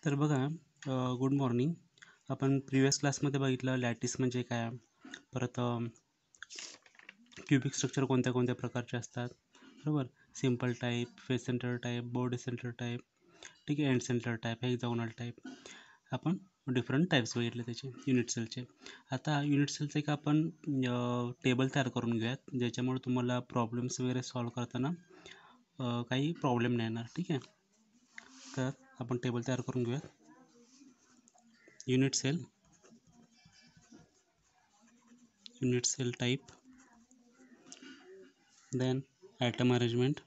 तर बघा good morning. आपण प्रिव्हियस क्लासमध्ये बघितलं लॅटिस म्हणजे काय, परत क्युबिक स्ट्रक्चर कोणत्या कोणत्या प्रकारचे असतात, बरोबर. Simple type, face centre type, body centre type, ठीक आहे, end centre type, hexagonal type. आपण डिफरंट टाईप्स बघितले त्याचे युनिट सेलचे. आता युनिट सेलचं एक आपण टेबल तयार करून घेऊयात, ज्याच्यामुळे तुम्हाला प्रॉब्लेम्स वगैरे सॉल्व करताना काही प्रॉब्लेम नाही येणार. ठीक आहे, तर आपण टेबल तयार करून घेऊयात. unit cell type, then atom arrangement,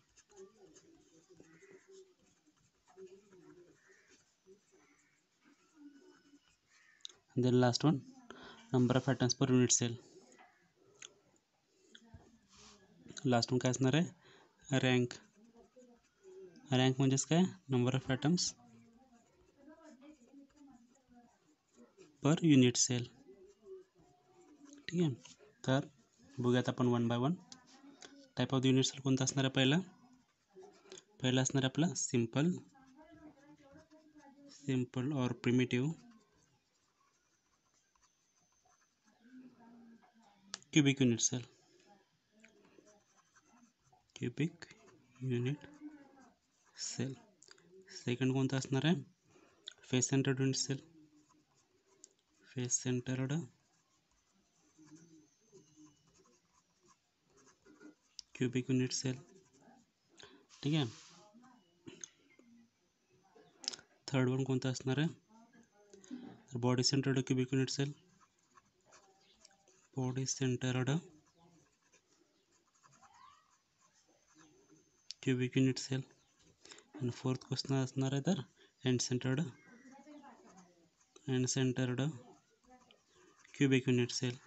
and then last one, number of atoms per unit cell. Last one काय असणार आहे, रँक. रँक म्हणजेच काय, number of atoms per unit cell. ठीक आहे, तर बघूयात आपण one by one. Type of the unit cell कोणता असणार आहे, पहिला असणार आहे आपला सिम्पल और primitive cubic unit cell. Second कोणता असणार आहे, face centred unit cell. Cubic unit cell. ठीक आहे, थर्ड वन कोणता असणार आहे, body centred cubic unit cell. Cubic unit cell. आणि फोर्थ क्वेश्चन असणार आहे तर end centred cubic unit cell.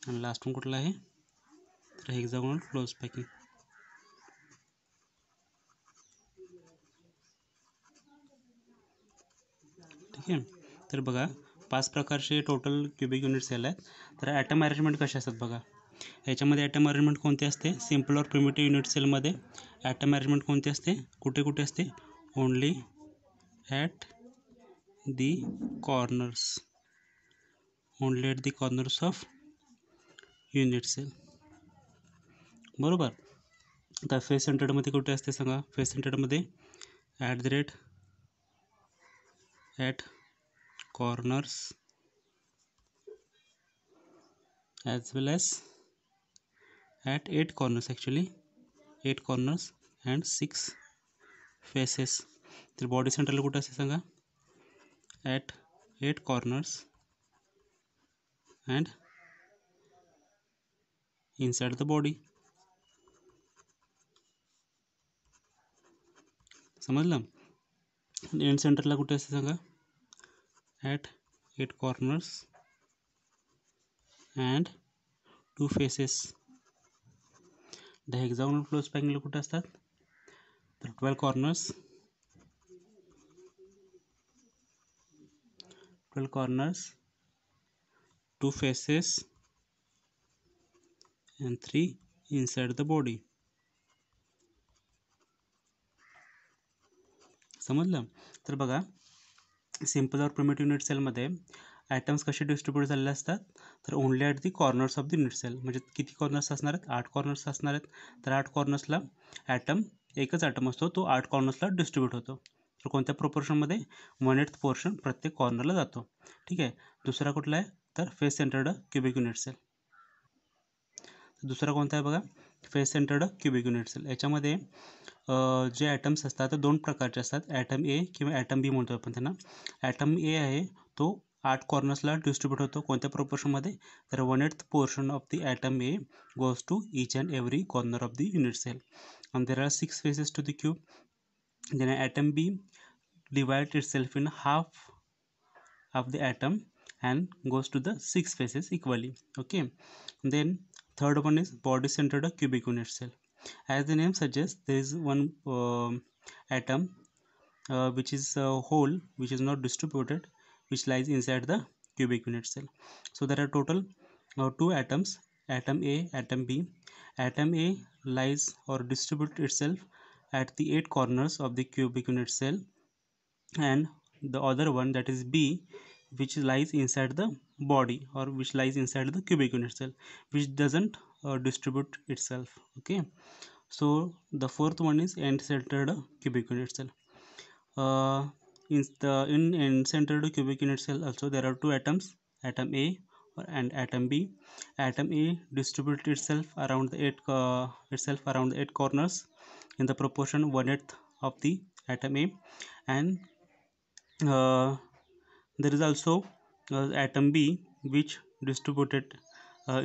आणि लास्ट वन कुठला आहे, तर हेक्सागोनल क्लोज पॅकिंग. ठीक आहे, तर बघा 5 प्रकारचे टोटल क्यूबिक युनिट सेल आहेत. तर ॲटम अरेंजमेंट कसे असतात बघा, याच्यामध्ये ॲटम अरेंजमेंट कोणते असते, सिम्पल और प्रिमिटिव्ह युनिट सेलमध्ये ॲटम अरेंजमेंट कोणते असते, कुठे कुठे असते, only at the corners of unit cell, बरोबर. आता फेस सेंटर्डमध्ये कुठे असते सांगा, फेस सेंटर्डमध्ये at corners as well as at 8 corners, actually 8 corners and 6 faces. तर बॉडी सेंटरला कुठे असते सांगा, at 8 corners and inside the body. समजलं. एंड सेंटरला कुठे असते सांगा, at 8 corners and 2 faces. The hexagonal close पॅकिंगला कुठे असतात, तर 12 corners, 2 faces and 3 inside the body. समजलं. तर बघा सिम्पल और प्रिमिटिव्ह युनिट सेलमध्ये ॲटम्स कसे डिस्ट्रीब्यूट झालेले असतात, तर only at the corners of the unit cell. म्हणजे किती कॉर्नर्स असणार आहेत, 8 कॉर्नर्स असणार आहेत. तर 8 कॉर्नर्सला एकच ॲटम असतो, तो 8 कॉर्नर्सला डिस्ट्रीब्यूट होतो. तर कोणत्या प्रोपोर्शनमध्ये, 1/8 पोर्शन प्रत्येक कॉर्नरला जातो. ठीक आहे, दुसरा कुठला आहे, तर face centred cubic unit cell. दुसरा कोणता आहे बघा, face centred cubic unit cell. याच्यामध्ये जे ॲटम्स असतात ते 2 प्रकारचे असतात, ॲटम ए किंवा ॲटम बी म्हणतो आपण त्यांना. ॲटम ए आहे तो 8 कॉर्नर्सला डिस्ट्रीब्यूट होतो, कोणत्या प्रोपोर्शनमध्ये, तर 1/8 portion of the atom a goes to each and every corner of the unit cell. and there are 6 faces to the cube. Then atom B divides itself in half of the atom and goes to the 6 faces equally. Okay, then third one is body centered cubic unit cell. As the name suggests, there is one atom which is a whole, which is not distributed, which lies inside the cubic unit cell. So there are total 2 atoms, atom A, atom B. Atom A lies or distributes itself at the 8 corners of the cubic unit cell, and the other one, that is B, which lies inside the body, or which lies inside the cubic unit cell, which doesn't distribute itself. Okay, so the fourth one is end-centered cubic unit cell. In end-centered cubic unit cell also there are two atoms, atom A and atom B. Atom A distributes itself around the 8 corners in the proportion 1/8 of the atom A, and there is also atom B, which distributed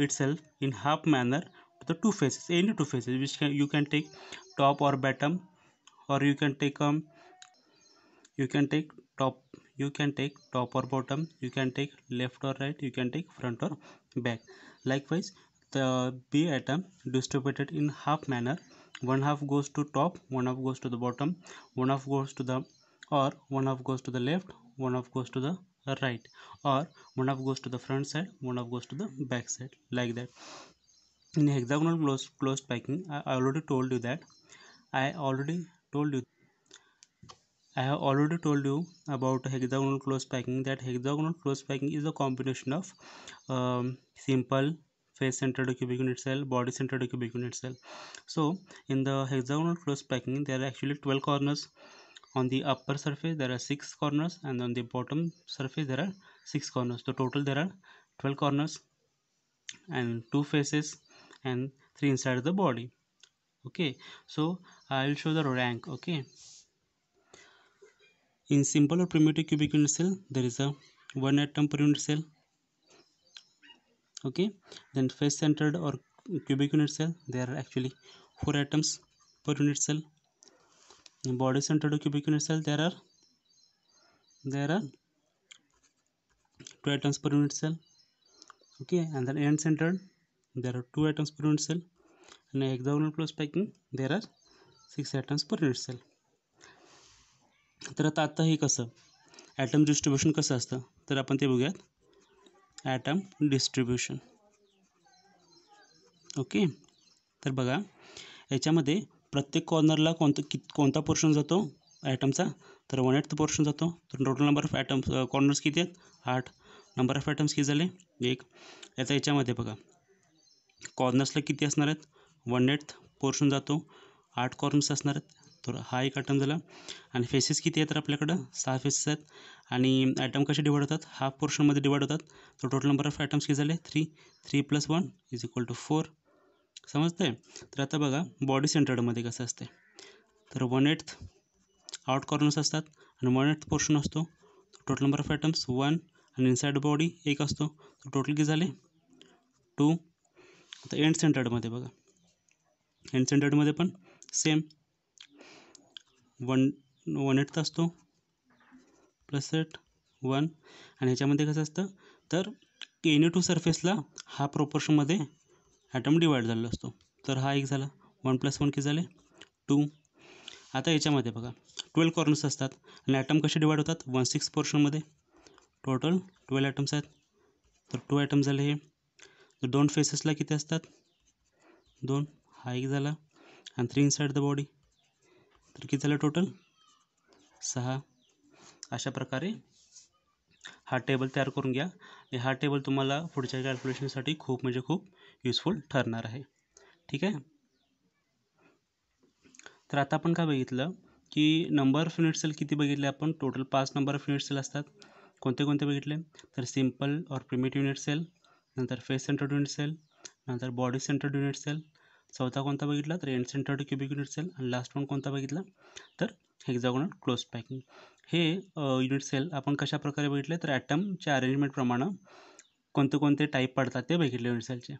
itself in half manner to the two faces, any two faces, which you can take top or bottom, or you can take you can take top or bottom, you can take left or right, you can take front or back. Likewise, the B atom distributed in half manner, one half goes to top, one half goes to the bottom, one half goes to the, or one half goes to the left, one half goes to the right, or one half goes to the front side, one half goes to the back side, like that. In hexagonal closed packing, I already told you that I already told you I have already told you about hexagonal closed packing, that hexagonal closed packing is a combination of simple face-centered cubic unit cell, body-centered cubic unit cell. So in the hexagonal closed packing, there are actually 12 corners. On the upper surface there are 6 corners, and on the bottom surface there are 6 corners. So total there are 12 corners and 2 faces and 3 inside the body. Okay, so I'll show the rank. Okay, in simple or primitive cubic unit cell there is a 1 atom per unit cell. Okay, then face centered or cubic unit cell there are actually 4 atoms per unit cell. In body centered or cubic unit cell there are 2 atoms per unit cell. Okay, and then end centered there are 2 atoms per unit cell, and hexagonal closed packing there are 6 atoms per unit cell. तर आता हे कसं item distribution कसं असतं तर आपण ते बघूयात. Item distribution. ओके, तर बघा याच्यामध्ये प्रत्येक कॉर्नरला कोणता पोर्शन जातो ॲटमचा, तर 1/8 पोर्शन जातो. तर total number of atoms corners किती आहेत 8. नंबर ऑफ ॲटम्स किती झाले 1. आता याच्यामध्ये बघा कॉर्नर्सला किती असणार आहेत 1/8 पोर्शन जातो, 8 कॉर्नर्स असणार आहेत. तर हा एक ॲटम झाला. आणि फेसेस किती आहेत तर आपल्याकडं 6 फेसेस आहेत. आणि ॲटम कसे डिवाइड होतात हाफ पोर्शनमध्ये डिवाइड होतात. तर टोटल नंबर ऑफ ॲटम्स किती झाले 3. 3 + 1 = 4. समजतंय. तर आता बघा बॉडी सेंटर्डमध्ये कसं असते, तर 1/8 आउट कॉर्नर्स असतात आणि 1/8 पोर्शन असतो. टोटल नंबर ऑफ ॲटम्स 1, आणि इनसाइड बॉडी 1 असतो. तर टोटल किती झाले 2. आता एंड सेंटर्डमध्ये बघा, एंड सेंटर्डमध्ये पण सेम 1/8 असतो +8 1. आणि ह्याच्यामध्ये कसं असतं तर एनी टू सरफेसला हा प्रोपोर्शनमध्ये ॲटम डिवाइड झालेला असतो. तर हा एक झाला 1 + 1 किती झाले 2. आता याच्यामध्ये बघा 12 कॉर्नर्स असतात आणि ॲटम कसे डिवाइड होतात 1/6 पोर्शनमध्ये. टोटल 12 ॲटम्स आहेत. तर 2 ॲटम झाले हे. तर 2 फेसेसला किती असतात 2. हा एक झाला आणि 3 इनसाइड द बॉडी. तर किती झालं टोटल 6. अशा प्रकारे हा टेबल तयार करून घ्या. आणि हा टेबल तुम्हाला पुढच्या कॅल्क्युलेशनसाठी खूप म्हणजे खूप युजफुल ठरणार आहे. ठीक आहे. तर आता आपण काय बघितलं की नंबर ऑफ युनिट सेल किती बघितले आपण, total 5 number of unit cell असतात. कोणते कोणते बघितले तर सिम्पल और प्रिमिटिव्ह युनिट सेल, नंतर फेस सेंटर्ड युनिट सेल, नंतर बॉडी सेंटर्ड युनिट सेल, चौथा कोणता बघितला तर end centred cubic unit cell, आणि लास्ट वन कोणता बघितला तर हेक्सागोनल क्लोज पॅकिंग. हे युनिट सेल आपण कशा प्रकारे बघितले तर ॲटमच्या अरेंजमेंटप्रमाणे कोणते कोणते टाईप पडतात ते बघितले युनिट सेलचे.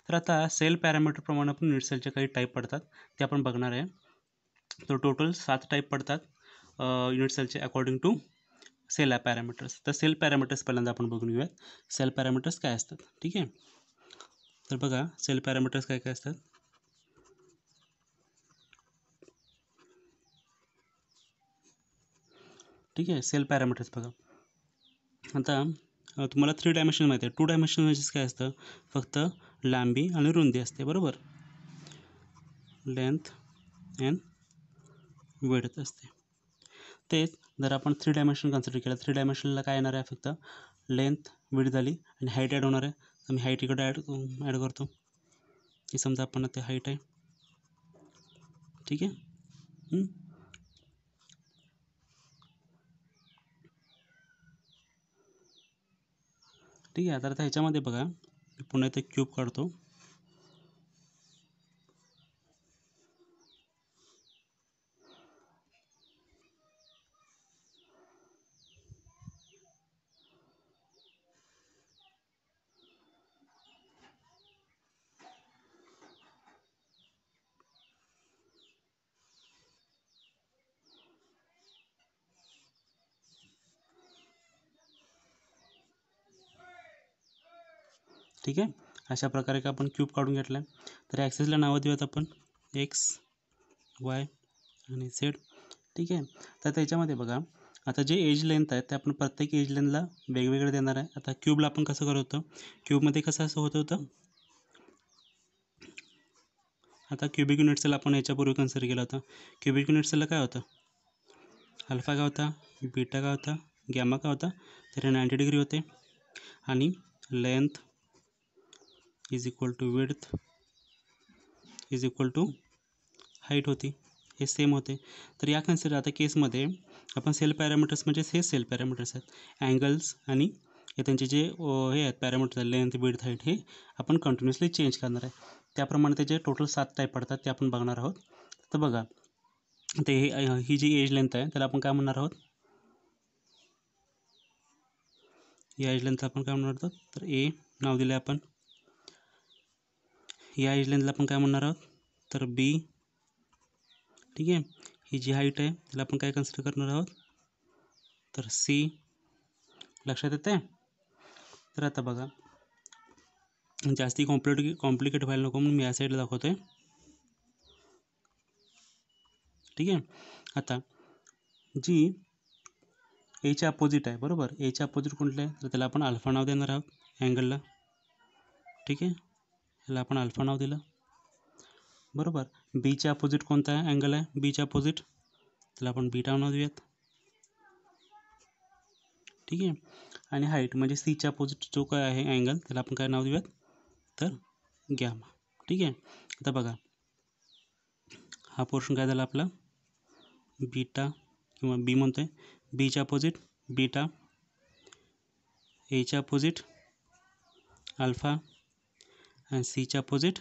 तर आता सेल पॅरामीटरप्रमाणे पण युनिट सेलचे काही टाईप पडतात ते आपण बघणार आहे. तर टोटल 7 टाईप पडतात युनिट सेलचे अकॉर्डिंग टू सेल पॅरामीटर्स. तर सेल पॅरामीटर्स पहिल्यांदा आपण बघून घेऊयात. सेल पॅरामीटर्स काय असतात. ठीक आहे. तर बघा सेल पॅरामीटर्स काय काय असतात. ठीक आहे. सेल पॅरामीटर्स बघा आता तुम्हाला 3 डायमेन्शन माहिती आहे. 2 डायमेन्शन म्हणजे काय असतं फक्त लांबी आणि रुंदी असते बरोबर, लेंथ अँड विड्थ असते. तेच जर आपण 3 डायमेन्शन कन्सिडर केलं, 3 डायमेन्शनला काय येणार आहे, फक्त लेंथ विड्थ झाली आणि हाईट ॲड होणार आहे. तर मी हाईट इकडे ॲड करतो. की समजा आपण ते हाईट आहे, ठीक आहे. ठीक आहे. तर ह्याच्यामध्ये बघा, मी पुन्हा इथे क्यूब काढतो. ठीक आहे. अशा प्रकारे का आपण क्यूब काढून घेतला आहे. तर ॲक्सिसला नावं देऊयात आपण एक्स, वाय आणि झेड. ठीक आहे. तर त्याच्यामध्ये बघा, आता जे एज लेंथ आहे ते आपण प्रत्येक एज लेंथला वेगवेगळे देणार आहे. आता क्यूबला आपण कसं करत होतं, क्यूबमध्ये कसं असं होतं. आता क्युबिक युनिट सेल आपण याच्यापूर्वी कन्सिडर केला होता. क्युबिक युनिट सेलला काय होतं, अल्फा काय होता, बीटा काय होता, गॅमा काय होता, तर 90 डिग्री होते. आणि length is equal to width is equal to height होती, हे सेम होते. तर या कन्सिडर आता केसमध्ये आपण सेल पॅरामीटर्स म्हणजे हे सेल पॅरामीटर्स आहेत, ॲंगल्स आणि हे त्यांचे जे हे आहेत पॅरामीटर्स आहेत, लेंथ विड्थ हाईट, हे आपण कंटिन्युअसली चेंज करणार आहे. त्याप्रमाणे त्याचे टोटल 7 टाईप पडतात, ते आपण बघणार आहोत. तर बघा, ते ही जी एज लेंथ आहे त्याला आपण काय म्हणणार आहोत, या एज लेंथला आपण काय म्हणणार आहोत, तर ए नाव दिले आपण. या एज लेंथला आपण काय म्हणणार आहोत, तर बी. ठीक आहे. ही जी हाईट आहे त्याला आपण काय कन्सिडर करणार आहोत, तर सी. लक्षात येते. तर आता बघा, जास्ती कॉम्प्लिकेट व्हायला नको म्हणून मी या साईडला दाखवतो आहे. ठीक आहे. आता जी एच्या अपोजिट आहे, बरोबर, एच्या अपोजिट कुठलं आहे, तर त्याला आपण अल्फा नाव देणार आहोत अँगलला. ठीक आहे. ह्याला आपण अल्फा नाव दिलं, बरोबर. बीच्या अपोजिट कोणता आहे अँगल आहे, बीच्या अपोजिट, त्याला आपण बीटा नाव देऊयात. ठीक आहे. आणि हाईट म्हणजे सीच्या अपोजिट जो काय आहे अँगल, त्याला आपण काय नाव देऊयात, तर गॅमा. ठीक आहे. आता बघा, हा पोर्शन काय झाला आपला, बीटा किंवा बी म्हणतो आहे, बीच्या अपोजिट बीटा, एच्या अपोजिट अल्फा आणि सीच्या अपोजिट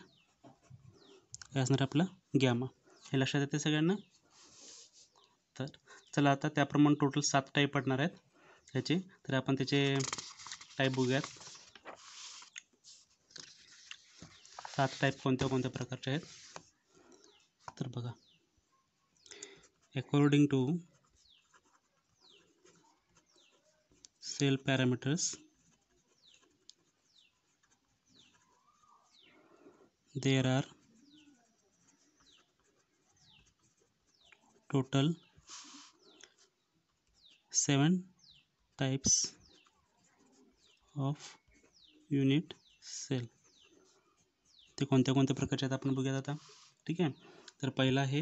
काय असणार आपला गॅमा. हे लक्षात येते सगळ्यांना. तर चला, आता त्याप्रमाणे टोटल 7 टाईप पडणार आहेत त्याचे. तर आपण त्याचे टाईप बघूयात. 7 टाईप कोणत्या कोणत्या प्रकारचे आहेत, तर बघा, according to cell parameters there are total 7 types of unit cell. ते कोणत्या कोणत्या प्रकारचे आहेत आपण बघूयात आता. ठीक आहे. तर पहिला आहे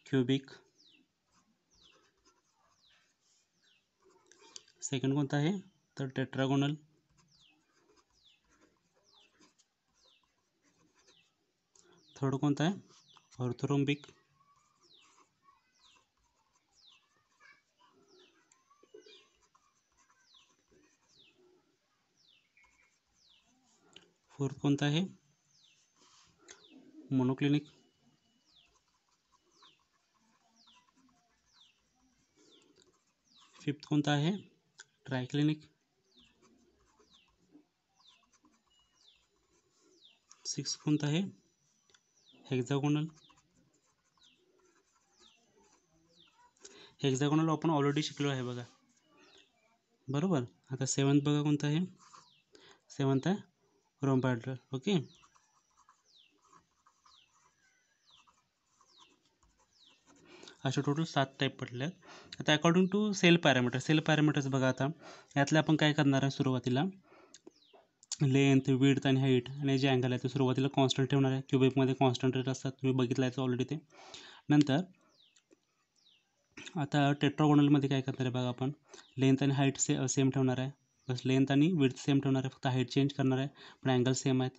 क्युबिक, सेकंड कोणता आहे, तर टेट्रागोनल, थर्ड कोणता आहे, ऑर्थोरोम्बिक, फोर्थ कोणता आहे, मोनोक्लिनिक, फिफ्थ कोणता आहे, ट्रायक्लिनिक, सिक्स कोणता आहे, हेक्झागोनल. हेक्झागोनल आपण ऑलरेडी शिकलो आहे बघा, बरोबर. आता सेवन्थ बघा कोणता आहे, सेवन्थ आहे रोम्बॉइडल. ओके. असे टोटल 7 टाईप पडले आहेत. आता अकॉर्डिंग टू सेल पॅरामीटर्स बघा, आता यातले आपण काय करणार आहे, सुरुवातीला लेंथ विड्थ आणि हाईट आणि जे अँगल आहे ते सुरुवातीला कॉन्स्टंट ठेवणार आहे. क्युबिकमध्ये कॉन्स्टंट रेट असतात, तुम्ही बघितलं आहे ऑलरेडी ते. नंतर आता टेट्रागोनलमध्ये काय करणार आहे बघा आपण, लेंथ आणि हाईट सेम ठेवणार आहे, बस लेंथ आणि विड्थ सेम ठेवणार आहे, फक्त हाईट चेंज करणार आहे, पण अँगल सेम आहेत.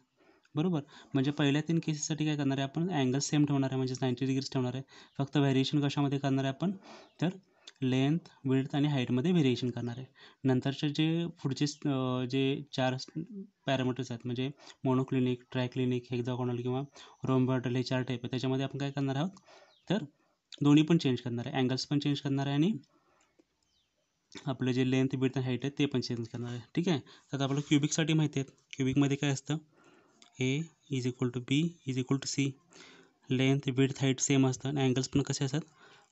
बरोबर, म्हणजे पहिल्या 3 केसेससाठी काय करणार आहे आपण, अँगल सेम ठेवणार आहे, म्हणजे 90 डिग्रीज ठेवणार आहे. फक्त व्हेरिएशन कशामध्ये करणार आहे आपण, तर लेंथ, विड्थ आणि हाईटमध्ये व्हेरिएशन करणार आहे. नंतरचे जे पुढचे जे 4 पॅरामीटर्स आहेत, म्हणजे मोनोक्लिनिक, ट्रायक्लिनिक, हेक्झागोनल किंवा रोम्बॉइडल, हे 4 टाईप आहे. त्याच्यामध्ये आपण काय करणार आहोत, तर दोन्ही पण चेंज करणार आहे, अँगल्स पण चेंज करणार आहे आणि आपलं जे लेंथ, विड्थ आणि हाईट आहे ते पण चेंज करणार आहे. ठीक आहे. तर आता आपल्याला क्युबिकसाठी माहिती आहे, क्युबिकमध्ये काय असतं, a is equal to b is equal to c, length, width, height same असतं आणि अँगल्स पण कसे असतात,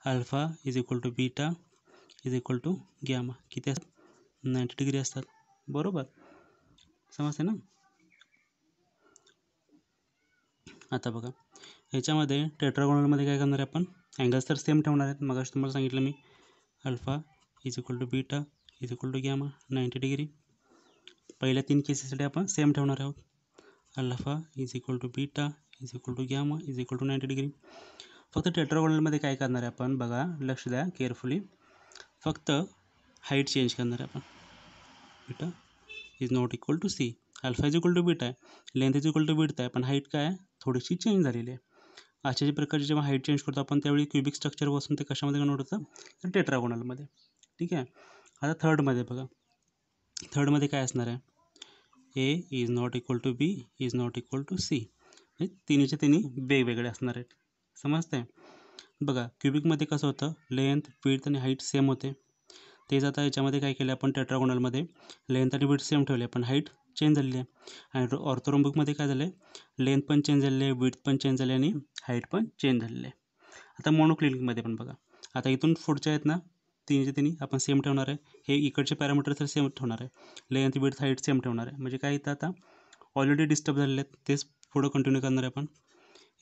alpha is equal to beta is equal to gamma, किती असतात, 90 डिग्री असतात. बरोबर, समजते ना. आता बघा, ह्याच्यामध्ये टेट्रागोनलमध्ये काय करणार आहे आपण, अँगल्स तर सेम ठेवणार आहेत, मगाशी तुम्हाला सांगितलं मी, alpha is equal to beta is equal to gamma 90 degree. पहिल्या 3 केसेससाठी आपण सेम ठेवणार आहोत, alpha is equal to beta is equal to gamma is equal to 90 degree. फक्त टेट्रागोनलमध्ये काय करणार आहे आपण, बघा लक्ष द्या केअरफुली, फक्त हाईट चेंज करणार आहे आपण, beta is not equal to c, alpha is equal to beta आहे, length is equal to width आहे, पण हाईट काय आहे, थोडीशी चेंज झालेली आहे. अशा प्रकारे जेव्हा हाईट चेंज करतो आपण, त्यावेळी क्युबिक स्ट्रक्चर बसून ते कशामध्ये कन्वर्ट होतं, तर टेट्रागोनलमध्ये. ठीक आहे. आता थर्डमध्ये बघा, थर्डमध्ये काय असणार आहे, a is not equal to b is not equal to c, हे तिन्हीचे तिन्ही वेगवेगळे असणार आहेत. समजते. बघा क्युबिकमध्ये कसं होतं, लेंथ, विड्थ आणि हाईट सेम होते, तेच आता याच्यामध्ये काय केलं आपण, टेट्रागोनलमध्ये लेंथ आणि विड्थ सेम ठेवले, पण हाईट चेंज झालेली आहे. आणि ऑर्थोरोम्बिकमध्ये काय झालं आहे, लेंथ पण चेंज झालेली आहे, विड्थ पण चेंज झाली आणि हाईट पण चेंज झालेली आहे. आता मोनोक्लिनिकमध्ये पण बघा, आता इथून पुढच्या आहेत ना, तिन्हीचे तिन्ही आपण सेम ठेवणार आहे, हे इकडचे पॅरामीटर तर सेम ठेवणार आहे, लेंथ, विड्थ, हाईट सेम ठेवणार आहे, म्हणजे काय इथं आता ऑलरेडी डिस्टर्ब झालेले आहेत, तेच पुढं कंटिन्यू करणार आहे आपण,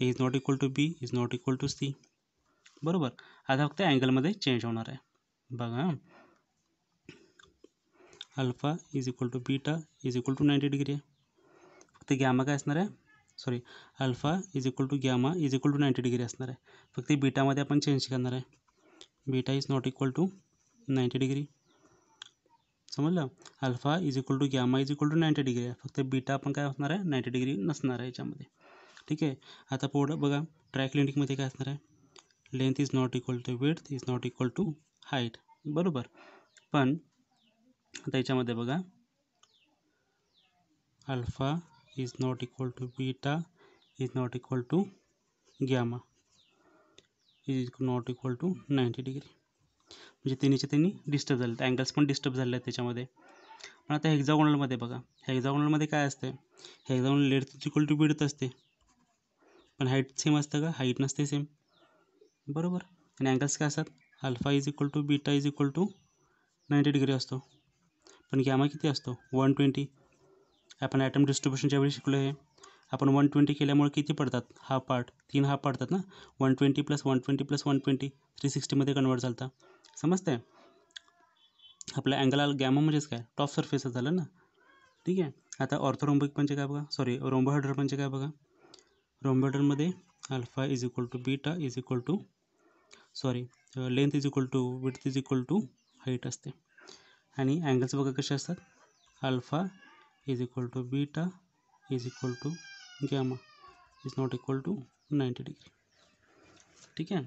a is not equal to b is not equal to c. बरोबर, आता फक्त अँगलमध्ये चेंज होणार आहे. बघा, alpha is equal to beta is equal to 90 degree आहे, फक्त गॅमा काय असणार आहे, sorry, alpha is equal to gamma is equal to 90 degree असणार आहे, फक्त बीटामध्ये आपण चेंज करणार आहे, beta is not equal to 90 degree. समजलं, alpha is equal to gamma is equal to 90 degree आहे, फक्त बीटा आपण काय असणार आहे, 90 डिग्री नसणार आहे याच्यामध्ये. ठीक आहे. आता पुढं बघा, ट्रायक्लिनिकमध्ये काय असणार आहे, length is not equal to width is not equal to height. बरोबर, पण आता याच्यामध्ये बघा, alpha is not equal to beta is not equal to gamma is not equal to 90 degree, म्हणजे तिन्हीचे तिन्ही डिस्टर्ब झाले, अँगल्स पण डिस्टर्ब झाले आहेत त्याच्यामध्ये. पण आता हेक्झागोनलमध्ये बघा, हेक्झागोनलमध्ये काय असते, hexagonal length is equal to width असते, पण हाईट सेम असतं का, हाईट नसते सेम. बरोबर, आणि अँगल्स काय असतात, alpha is equal to beta is equal to 90 degree असतो, पण गॅमा किती असतो, 120. आपण ॲटम डिस्ट्रीब्युशनच्या वेळी शिकलो आहे, आपण 120 केल्यामुळे किती पडतात, हाफ पार्ट, 3 हाफ पडतात ना, 120 प्लस 120 प्लस 120 360मध्ये कन्वर्ट झालं. समजते. आपल्या अँगल गॅमा म्हणजेच काय, टॉप सरफेसच झालं ना. ठीक आहे. आता ऑर्थोरोम्बिक म्हणजे काय बघा, सॉरी रोम्बोहेड्रल म्हणजे काय बघा, रोम्बोहेड्रलमध्ये alpha is equal to beta is equal to, sorry, length is equal to width is equal to height असते, आणि अँगल्स बघा कसे असतात, alpha is equal to beta is equal to gamma is not equal to 90 degree. ठीक आहे.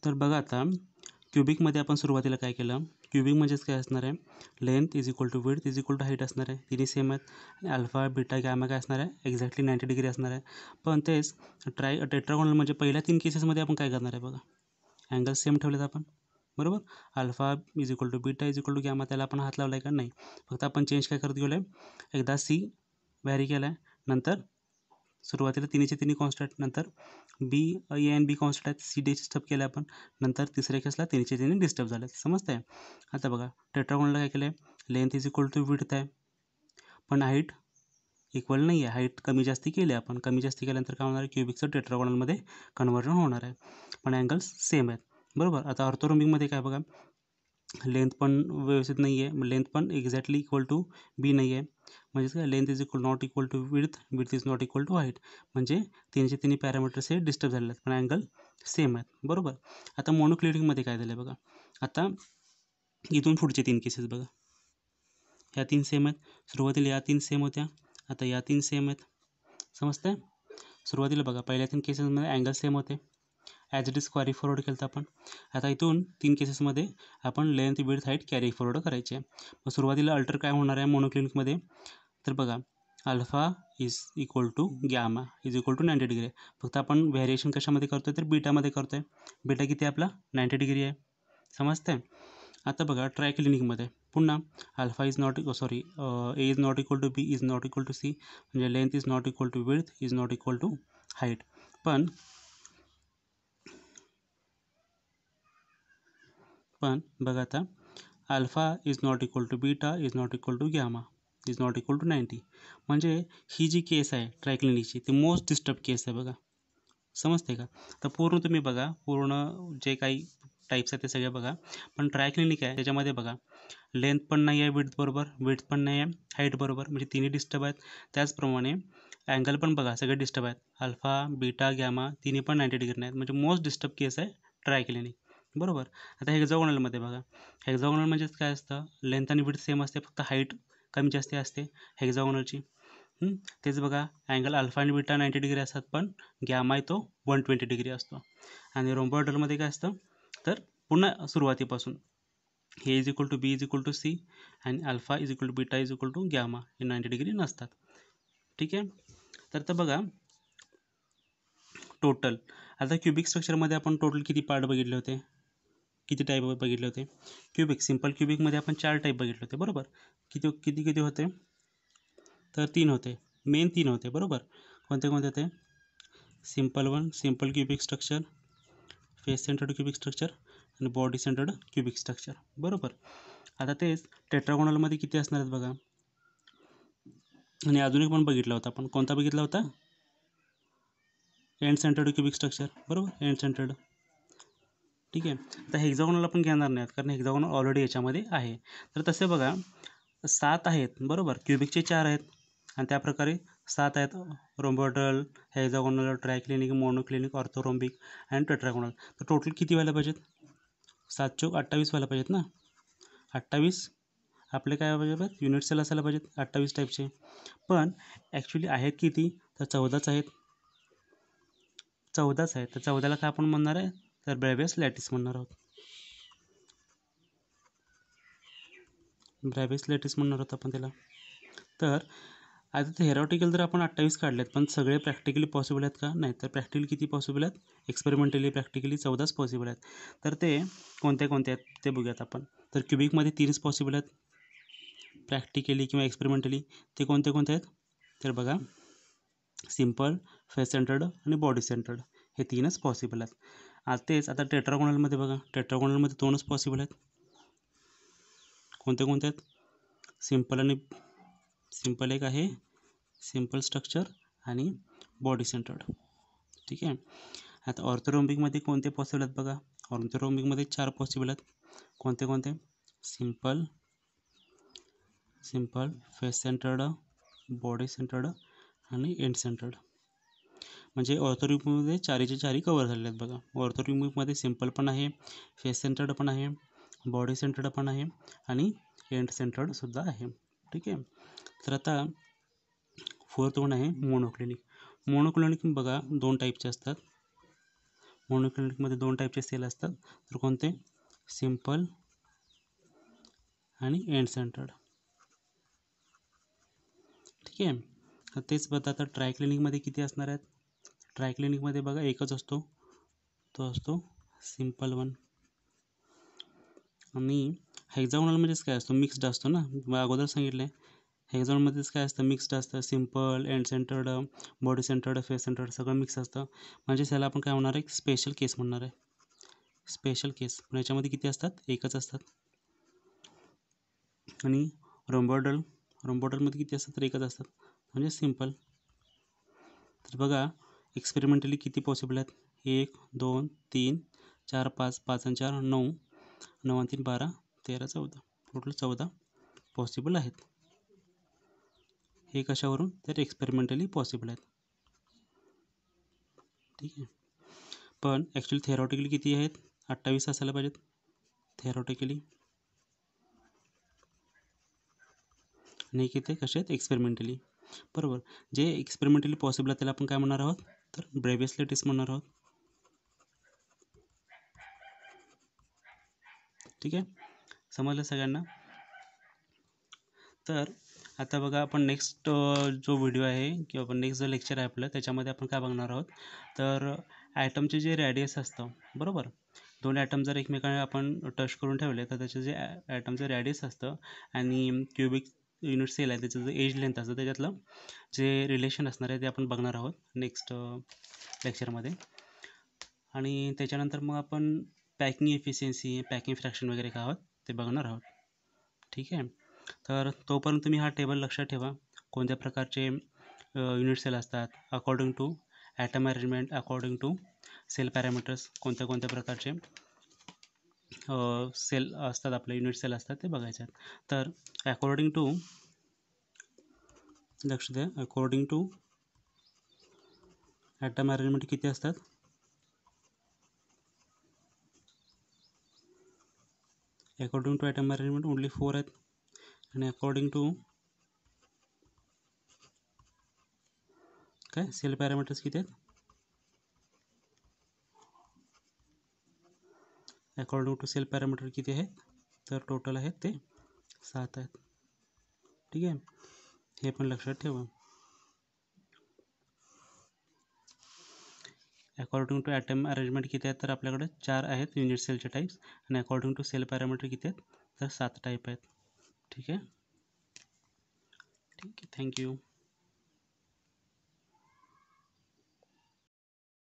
तर बघा, आता क्युबिकमध्ये आपण सुरुवातीला काय केलं, क्युबिक म्हणजेच काय असणार आहे, length is equal to width is equal to height असणार आहे, तिन्ही सेम आहेत, आणि अल्फा बीटा गॅमा काय असणार आहे, एक्झॅक्टली 90 डिग्री असणार आहे. पण तेच टेट्रागोनल म्हणजे पहिल्या 3 केसेसमध्ये आपण काय करणार आहे बघा, अँगल सेम ठेवलेत आपण. बरोबर, alpha is equal to beta is equal to gamma, त्याला आपण हात लावला आहे का, नाही, फक्त आपण चेंज काय करत गेलो आहे, एकदा सी व्हॅरी केला आहे, नंतर सुरुवातीला तिन्हीचे तिन्ही कॉन्स्टंट, नंतर बी ए आणि बी कॉन्स्टंट आहेत, सी डिस्टर्ब केलं आपण, नंतर तिसऱ्या केसला तिन्हीचे तिन्ही डिस्टर्ब झाले. समजतं आहे. आता बघा, टेट्रागोनलला काय केलं आहे, length is equal to width आहे, पण हाईट इक्वल नाही आहे, हाईट कमी जास्ती केली आपण, कमी जास्ती केल्यानंतर काय होणार आहे, क्युबिकचं टेट्रागोनलमध्ये कन्वर्जन होणार आहे, पण अँगल्स सेम आहेत. बरोबर. आता ऑर्थोरोम्बिकमध्ये काय बघा, लेंथ पण व्यवस्थित नाही आहे, लेंथ पण एक्झॅक्टली इक्वल टू बी नाही आहे. म्हणजेच काय, length is not equal to width, width is not equal to height. म्हणजे तिन्हीचे तिन्ही पॅरामीटर्स हे डिस्टर्ब झालेले आहेत, पण अँगल सेम आहेत. बरोबर. आता मोनोक्लिनिकमध्ये काय झालं बघा. आता इथून पुढचे 3 केसेस बघा. ह्या 3 सेम आहेत. सुरुवातीला या 3 सेम होत्या, आता या 3 सेम आहेत. समजतंय? सुरुवातीला बघा, पहिल्या 3 केसेसमध्ये अँगल सेम होते. As it is carry forward केलं आपण. आता इथून 3 केसेसमध्ये आपण length, width, height carry forward करायची आहे. मग सुरुवातीला अल्टर काय होणार आहे मोनोक्लिनिकमध्ये, तर बघा, alpha is equal to gamma is equal to 90 degree आहे. फक्त आपण व्हेरिएशन कशामध्ये करतो आहे, तर बीटामध्ये करतो आहे. बीटा किती आपला 90 डिग्री आहे. समजतंय? आता बघा ट्रायक्लिनिकमध्ये पुन्हा alpha is not sorry a is not equal to b is not equal to c, म्हणजे length is not equal to width is not equal to height. पण बघा आता, alpha is not equal to beta is not equal to gamma is not equal to 90. म्हणजे ही जी केस आहे ट्रायक्लिनिकची ती most disturb केस आहे बघा. समजते का? तर पूर्ण तुम्ही बघा, पूर्ण जे काही टाईप्स आहेत ते सगळे बघा. पण ट्रायक्लिनिक आहे त्याच्यामध्ये बघा, लेंथ पण नाही आहे विड्थ बरोबर, विड्थ पण नाही आहे हाईट बरोबर, म्हणजे तिन्ही डिस्टर्ब आहेत. त्याचप्रमाणे अँगल पण बघा सगळे डिस्टर्ब आहेत. अल्फा, बीटा, गॅमा तिन्ही पण 90 डिग्री आहेत. म्हणजे मोस्ट डिस्टर्ब केस आहे ट्रायक्लिनिक. बरोबर. आता हेक्झागोनलमध्ये बघा, हेक्झागोनल म्हणजेच काय असतं, लेंथ आणि विड्थ सेम असते, फक्त हाईट कमी जास्त असते हेक्झागोनलची. तेच बघा, अँगल अल्फा आणि बीटा 90 डिग्री असतात, पण गॅमा आहे तो 120 डिग्री असतो. आणि रोम्बॉइडलमध्ये काय असतं, तर पुन्हा सुरुवातीपासून हे is equal to b is equal to c आणि alpha is equal to beta is equal to gamma हे 90 डिग्री नसतात. ठीक आहे. तर बघा टोटल, आता क्युबिक स्ट्रक्चरमध्ये आपण टोटल किती पार्ट बघितले होते, किती टाईप बघितले होते. क्युबिक, सिम्पल क्युबिकमध्ये आपण 4 टाईप बघितले होते. बरोबर. किती किती किती होते, तर 3 होते. मेन 3 होते. बरोबर. कोणते कोणते होते, simple one, simple cubic structure, face centred cubic structure आणि बॉडी सेंटर्ड क्युबिक स्ट्रक्चर. बरोबर. आता तेच टेट्रागोनलमध्ये किती असणार आहेत बघा. आणि अजून एक पण बघितला होता आपण, कोणता बघितला होता, एंड सेंटर्ड क्युबिक स्ट्रक्चर. बरोबर, एंड सेंटर्ड. ठीक आहे. तर हेक्झागोनल आपण घेणार नाहीत, कारण हेक्झागोनल ऑलरेडी याच्यामध्ये आहे. तर तसे बघा 7 आहेत. बरोबर. क्युबिकचे 4 आहेत आणि त्याप्रकारे 7 आहेत, रोम्बॉइडल, हेक्झागोनल, ट्रायक्लिनिक, मोनोक्लिनिक, ऑर्थोरोम्बिक आणि टेट्रागोनल. तर टोटल किती व्हायला पाहिजेत, 7 चौक 28 व्हायला पाहिजेत ना. 28 आपले काय पाहिजे, युनिट सेल असायला पाहिजेत 28 टाईपचे. पण ॲक्च्युली आहेत किती, तर 14च आहेत. 14च आहेत. तर 14ला काय आपण म्हणणार आहे, तर ब्रॅवियस लॅटिस म्हणणार आहोत. ब्रॅवियस लॅटिस म्हणणार आहोत आपण त्याला. तर आता थेरॉटिकल जर आपण 28 काढलेत, पण सगळे प्रॅक्टिकली पॉसिबल आहेत का, नाही. तर प्रॅक्टिकली किती पॉसिबल आहेत, एक्सपेरिमेंटली प्रॅक्टिकली 14च पॉसिबल आहेत. तर ते कोणते कोणते आहेत ते बघूयात आपण. तर क्युबिकमध्ये 3च पॉसिबल आहेत प्रॅक्टिकली किंवा एक्सपेरिमेंटली. ते कोणते कोणते आहेत, तर बघा, सिम्पल, फेस सेंटर्ड आणि बॉडी सेंटर्ड हे 3च पॉसिबल आहेत. तेच आता टेट्रागोनलमध्ये बघा, टेट्रागोनलमध्ये 2च पॉसिबल आहेत. कोणते कोणते आहेत, सिम्पल एक आहे, सिम्पल स्ट्रक्चर आणि बॉडी सेंटर्ड. ठीक आहे. आता ऑर्थोरोम्बिकमध्ये कोणते पॉसिबल आहेत बघा, ऑर्थोरोम्बिकमध्ये 4 पॉसिबल आहेत. कोणते कोणते, simple, face centred, body centred आणि एंड सेंटर्ड. म्हणजे ऑर्थोरिमिकमध्ये 4चे 4 कवर झालेले आहेत बघा. ऑर्थोरिमिकमध्ये सिम्पल पण आहे, फेस सेंटर्ड पण आहे, बॉडी सेंटर्ड पण आहे आणि एंड सेंटर्डसुद्धा आहे. ठीक आहे. तर आता 4th वन आहे मोनोक्लिनिक. मोनोक्लिनिक बघा 2 टाईपचे असतात. मोनोक्लिनिकमध्ये 2 टाईपचे सेल असतात. तर कोणते, सिम्पल आणि एंड सेंटर्ड. ठीक आहे. तर तेच बघा, आता ट्रायक्लिनिकमध्ये किती असणार आहेत, ट्रायक्लिनिकमध्ये बघा एकच असतो, तो असतो सिम्पल वन. आणि हेक्झागोनल म्हणजेच काय असतो, मिक्स्ड असतो ना, मग अगोदर सांगितलं आहे. हेक्झागोनलमध्येच काय असतं, मिक्स्ड असतं, simple, end centred, body centred, face centred सगळं मिक्स असतं. म्हणजे त्याला आपण काय म्हणणार आहे, स्पेशल केस म्हणणार आहे, स्पेशल केस. पण याच्यामध्ये किती असतात, एकच असतात. आणि रोम्बॉइडलमध्ये किती असतात, तर एकच असतात, म्हणजे सिम्पल. तर बघा एक्सपेरिमेंटली किती पॉसिबल आहेत, 1 2 3 4 5 5 आणि 4 9, 9 आणि 3 12, 13, 14 टोटल 14 पॉसिबल आहेत. हे कशावरून? तर एक्सपेरिमेंटली पॉसिबल आहेत. ठीक आहे. पण ॲक्च्युली थेरॉटिकली किती आहेत? 28 असायला पाहिजेत थेरॉटिकली. आणि किती कसे आहेत? एक्सपेरिमेंटली. बरोबर. जे एक्सपेरिमेंटली पॉसिबल आहे त्याला आपण काय म्हणणार आहोत? तर ब्रेवियस लेटेस्ट म्हणणार आहोत. ठीक आहे, समजलं सगळ्यांना? तर आता बघा आपण नेक्स्ट जो व्हिडिओ आहे किंवा आपण नेक्स्ट जो लेक्चर आहे आपलं त्याच्यामध्ये आपण काय बघणार आहोत? तर ॲटमचे जे रेडियस असतं, बरोबर, दोन ॲटम जर एकमेकांना आपण टच करून ठेवले तर त्याचे जे ॲटमचं रेडियस असतं आणि क्युबिक युनिट सेल आहे त्याचं जे एज लेंथ असतं त्याच्यातलं जे रिलेशन असणार आहे ते आपण बघणार आहोत नेक्स्ट लेक्चरमध्ये. आणि त्याच्यानंतर मग आपण पॅकिंग एफिशियन्सी, पॅकिंग फ्रॅक्शन वगैरे काय आहोत ते बघणार आहोत. ठीक आहे. तर तोपर्यंत तुम्ही हा टेबल लक्षात ठेवा, कोणत्या प्रकारचे युनिट सेल असतात according to atom arrangement, according to cell parameters, कोणत्या कोणत्या प्रकारचे सेल असतात, आपले युनिट सेल असतात ते बघायचे आहेत. तर अकॉर्डिंग टू, लक्ष द्या, अकॉर्डिंग टू ॲटम अरेंजमेंट किती असतात? According to atom arrangement only 4 आहेत. आणि अकॉर्डिंग टू काय सेल पॅरामीटर्स किती आहेत? अकॉर्डिंग टू सेल पॅरामीटर किती आहेत? तर टोटल आहेत ते 7 आहेत. ठीक आहे, हे पण लक्षात ठेवा. अकॉर्डिंग टू ॲटम अरेंजमेंट किती आहेत? तर आपल्याकडे 4 आहेत युनिट सेलचे टाईप्स. आणि अकॉर्डिंग टू सेल पॅरामीटर किती आहेत? तर 7 टाईप आहेत. ठीक आहे, ठीक आहे, थँक्यू.